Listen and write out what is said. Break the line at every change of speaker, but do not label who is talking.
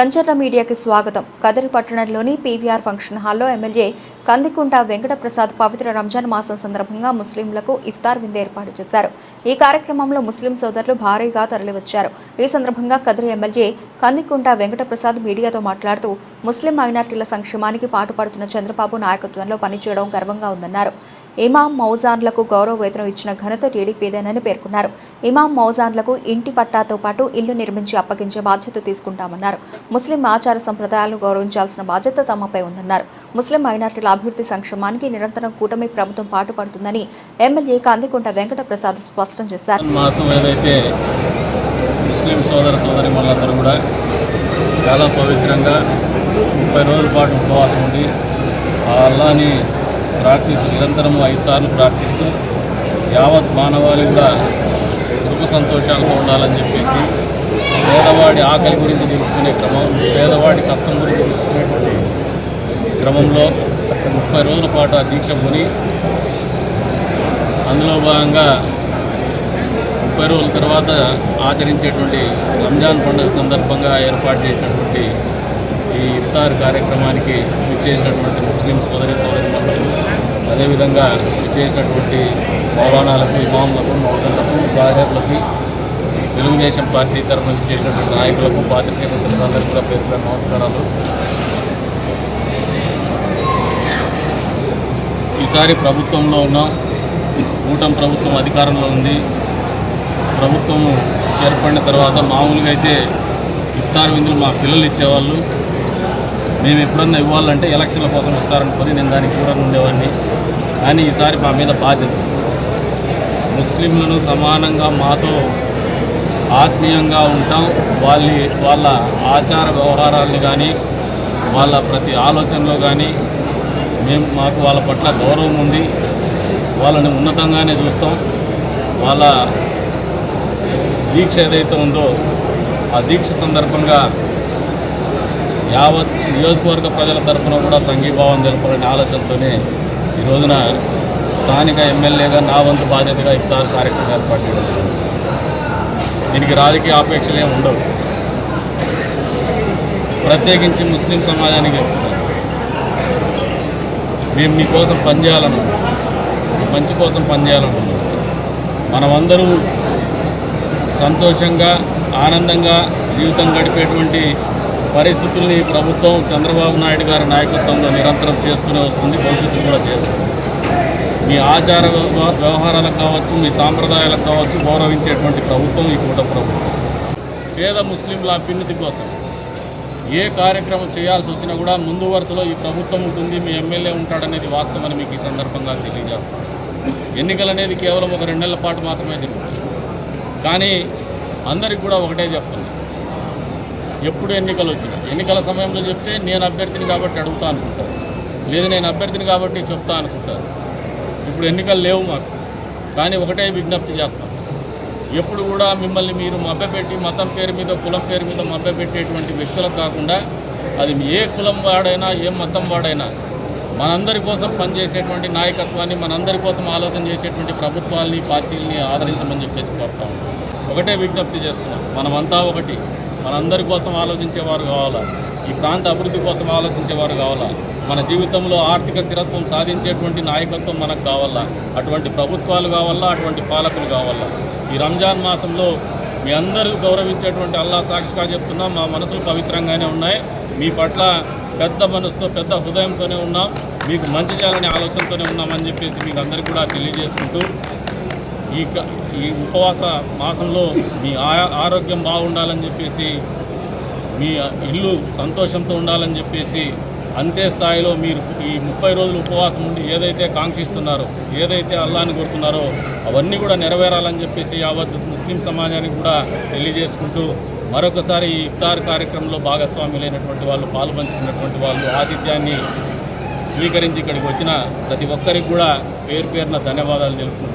కంచర్ల మీడియాకి స్వాగతం. కదిరి పట్టణంలోని పీవీఆర్ ఫంక్షన్ హాల్లో ఎమ్మెల్యే కందికుంట వెంకటప్రసాద్ పవిత్ర రంజాన్ మాసం సందర్భంగా ముస్లింలకు ఇఫ్తార్ విందు ఏర్పాటు చేశారు. ఈ కార్యక్రమంలో ముస్లిం సోదరులు భారీగా తరలివచ్చారు. ఈ సందర్భంగా కదిరి ఎమ్మెల్యే కందికుంట వెంకటప్రసాద్ మీడియాతో మాట్లాడుతూ ముస్లిం మైనార్టీల సంక్షేమానికి పాటుపడుతున్న చంద్రబాబు నాయకత్వంలో పనిచేయడం గర్వంగా ఉందన్నారు. ఇమాం మౌజాన్లకు గౌరవ వేతనం ఇచ్చిన ఘనత టీడీపీదేనని పేర్కొన్నారు. ఇమాం మౌజాన్లకు ఇంటి పట్టాతో పాటు ఇల్లు నిర్మించి అప్పగించే బాధ్యత తీసుకుంటామన్నారు. ముస్లిం ఆచార సంప్రదాయాలను గౌరవించాల్సిన బాధ్యత తమపై ఉందన్నారు. ముస్లిం మైనార్టీల అభివృద్ధి సంక్షేమానికి నిరంతరం కూటమి ప్రభుత్వం పాటుపడుతుందని ఎమ్మెల్యే కందికుంట వెంకటప్రసాద్ స్పష్టం చేశారు.
ముస్లిం సోదర సోదరీమణులందరూ కూడా చాలా పవిత్రంగా 30 రోజుల పాటు ఉపవాసం ఉండి ఆ అల్లాని నిరంతరం 5 సార్లు ప్రార్థిస్తూ యావత్ మానవాళి కూడా సుఖ సంతోషాలతో ఉండాలని చెప్పేసి పేదవాడి ఆకలి గురించి తెలుసుకునే క్రమం, పేదవాడి కష్టం గురించి తెలుసుకునేటువంటి క్రమంలో 30 రోజుల పాటు ఆ దీక్ష కొని అందులో భాగంగా 30 రోజుల తర్వాత ఆచరించేటువంటి రంజాన్ పండుగ సందర్భంగా ఏర్పాటు చేసినటువంటి ఈ ఇఫ్తార్ కార్యక్రమానికి ఇచ్చేసినటువంటి ముస్లిం సోదరీమణులకు, అదేవిధంగా ఇచ్చేసినటువంటి మౌలానాలకు, ఇమాములకు, మౌజన్లకు, సాహెబ్లకు, తెలుగుదేశం పార్టీ తరఫున ఇచ్చేసినటువంటి నాయకులకు, పాత్రికేయ మిత్రులందరికీ కూడా పేరు నమస్కారాలు. ఈసారి ప్రభుత్వంలో ఉన్నాం. కూటమి ప్రభుత్వం అధికారంలో ఉంది. ప్రభుత్వం ఏర్పడిన తర్వాత మామూలుగా అయితే ఇఫ్తార్ విందులు మా పిల్లలు ఇచ్చేవాళ్ళు. మేము ఎప్పుడన్నా ఇవ్వాలంటే ఎలక్షన్ల కోసం ఇస్తారనుకొని నేను దానికి దూరంగా ఉండేవాడిని. కానీ ఈసారి మా మీద బాధ్యత, ముస్లింలను సమానంగా మాతో ఆత్మీయంగా ఉంటాం. వాళ్ళ ఆచార వ్యవహారాలని కానీ వాళ్ళ ప్రతి ఆలోచనలో కానీ మాకు వాళ్ళ పట్ల గౌరవం ఉంది. వాళ్ళని ఉన్నతంగానే చూస్తాం. వాళ్ళ దీక్ష ఏదైతే ఉందో ఆ దీక్ష సందర్భంగా యావత్ నియోజకవర్గ ప్రజల తరఫున కూడా సంఘీభావం తెలపాలనే ఆలోచనతోనే ఈ రోజున స్థానిక ఎమ్మెల్యేగా నా వంతు బాధ్యతగా ఇఫ్తార్ కార్యక్రమం ఏర్పాటు చేయడం. దీనికి రాజకీయ ఆపేక్షలు ఏమి ఉండవు. ప్రత్యేకించి ముస్లిం సమాజానికి చెప్తున్నాను, మేము మీకోసం పనిచేయాలనుకున్నాం, మీ మంచి కోసం పనిచేయాలనుకున్నాం. మనమందరూ సంతోషంగా ఆనందంగా జీవితం గడిపేటువంటి పరిస్థితుల్ని ప్రభుత్వం చంద్రబాబు నాయుడు గారి నాయకత్వంలో నిరంతరం చేస్తూనే వస్తుంది, భవిష్యత్తు కూడా చేస్తుంది. మీ ఆచార వ్యవహారాలకు కావచ్చు, మీ సాంప్రదాయాలకు కావచ్చు గౌరవించేటువంటి ప్రభుత్వం ఈ కూటమి ప్రభుత్వం. పేద ముస్లింల అభ్యున్నతి కోసం ఏ కార్యక్రమం చేయాల్సి వచ్చినా కూడా ముందు వరుసలో ఈ ప్రభుత్వం ఉంటుంది, మీ ఎమ్మెల్యే ఉంటాడనేది వాస్తవమని మీకు ఈ సందర్భంగా తెలియజేస్తాం. ఎన్నికలు అనేది కేవలం ఒక 2 నెలల పాటు మాత్రమే జరుగుతుంది. కానీ అందరికి కూడా ఒకటే చెప్తుంది, ఎప్పుడు ఎన్నికలు వచ్చినా ఎన్నికల సమయంలో చెప్తే నేను అభ్యర్థిని కాబట్టి అడుగుతా అనుకుంటారు, లేదు నేను అభ్యర్థిని కాబట్టి చెప్తా అనుకుంటారు. ఇప్పుడు ఎన్నికలు లేవు మాకు. కానీ ఒకటే విజ్ఞప్తి చేస్తాం, ఎప్పుడు కూడా మిమ్మల్ని మీరు మభ్యపెట్టి మతం పేరు మీద కులం పేరు మీద మభ్యపెట్టేటువంటి వ్యక్తులకు కాకుండా, అది ఏ కులం వాడైనా ఏ మతం వాడైనా మనందరి కోసం పనిచేసేటువంటి నాయకత్వాన్ని, మనందరి కోసం ఆలోచన చేసేటువంటి ప్రభుత్వాల్ని, పార్టీలని ఆదరించమని చెప్పేసి కోరుతాం. ఒకటే విజ్ఞప్తి చేస్తున్నాం, మనమంతా ఒకటి. మనందరి కోసం ఆలోచించేవారు కావాలా, ఈ ప్రాంత అభివృద్ధి కోసం ఆలోచించేవారు కావాలా, మన జీవితంలో ఆర్థిక స్థిరత్వం సాధించేటువంటి నాయకత్వం మనకు కావాలా, అటువంటి ప్రభుత్వాలు కావాలా, అటువంటి పాలకులు కావాలా. ఈ రంజాన్ మాసంలో మీ అందరూ గౌరవించేటువంటి అల్లా సాక్షిగా చెప్తున్నాం, మా మనసులు పవిత్రంగానే ఉన్నాయి. మీ పట్ల పెద్ద మనసుతో పెద్ద హృదయంతోనే ఉన్నాం, మీకు మంచి చేయాలనే ఆలోచనతోనే ఉన్నామని చెప్పేసి మీకు అందరికీ కూడా తెలియజేసుకుంటూ, ఈ ఉపవాస మాసంలో మీ ఆరోగ్యం బాగుండాలని చెప్పేసి, మీ ఇల్లు సంతోషంతో ఉండాలని చెప్పేసి, అంతే స్థాయిలో మీరు ఈ 30 రోజులు ఉపవాసం ఉండి ఏదైతే కాంక్షిస్తున్నారో, ఏదైతే అల్లాని కోరుతున్నారో అవన్నీ కూడా నెరవేరాలని చెప్పేసి యావత్ ముస్లిం సమాజానికి కూడా తెలియజేసుకుంటూ, మరొకసారి ఈ ఇఫ్తార్ కార్యక్రమంలో భాగస్వాములైనటువంటి వాళ్ళు, పాల్పంచుకున్నటువంటి వాళ్ళు, ఆతిథ్యాన్ని స్వీకరించి ఇక్కడికి వచ్చిన ప్రతి ఒక్కరికి కూడా పేరున ధన్యవాదాలు తెలుపుకుంటున్నాను.